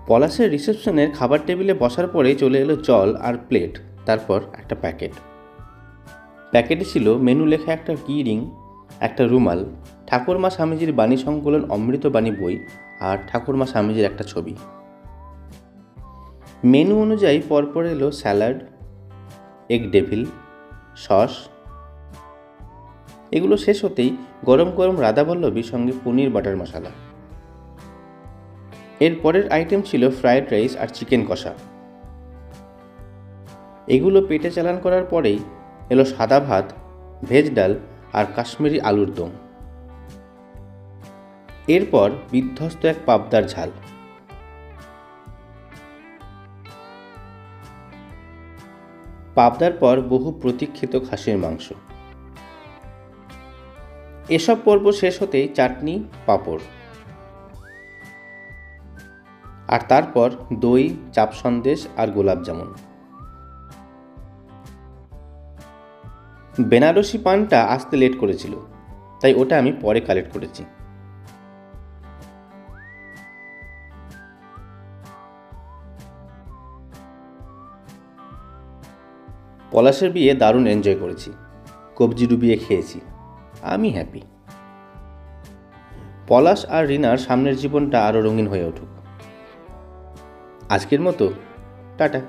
পলাশের রিসেপশনের খাবার টেবিলে বসার পরেই চলে এলো জল আর প্লেট, তারপর একটা প্যাকেটে ছিল মেনু লেখা একটা কি রিং, একটা রুমাল, ঠাকুরমা স্বামীজির বাণী সংকলন অমৃতবাণী বই আর ঠাকুরমা স্বামীজির একটা ছবি। মেনু অনুযায়ী পরপর এলো স্যালাড, এগ ডেভিল, সস। এগুলো শেষ হতেই গরম গরম রাধাবল্লভী সঙ্গে পনির বাটার মশলা। এর পরের আইটেম ছিল ফ্রায়েড রাইস আর চিকেন কষা। এগুলো পেটে চালান করার পরেই এলো সাদা ভাত, ভেজ ডাল আর কাশ্মীরি আলুর দম। এরপর বিধ্বস্ত এক পাবদার ঝাল। পাবদার পর বহু প্রতীক্ষিত খাসির মাংস। এসব পর্ব শেষ হতেই চাটনি, পাঁপড়, আর তারপর দই, চাপ সন্দেশ আর গোলাপ জামুন। বেনারসি পানটা আসতে লেট করেছিল, তাই ওটা আমি পরে কালেক্ট করেছি। পলাশের বিয়ে দারুণ এনজয় করেছি, কবজি ডুবিয়ে খেয়েছি, আমি হ্যাপি। পলাশ আর রিনার সামনের জীবনটা আরও রঙিন হয়ে উঠুক। আজকের মতো টাটা।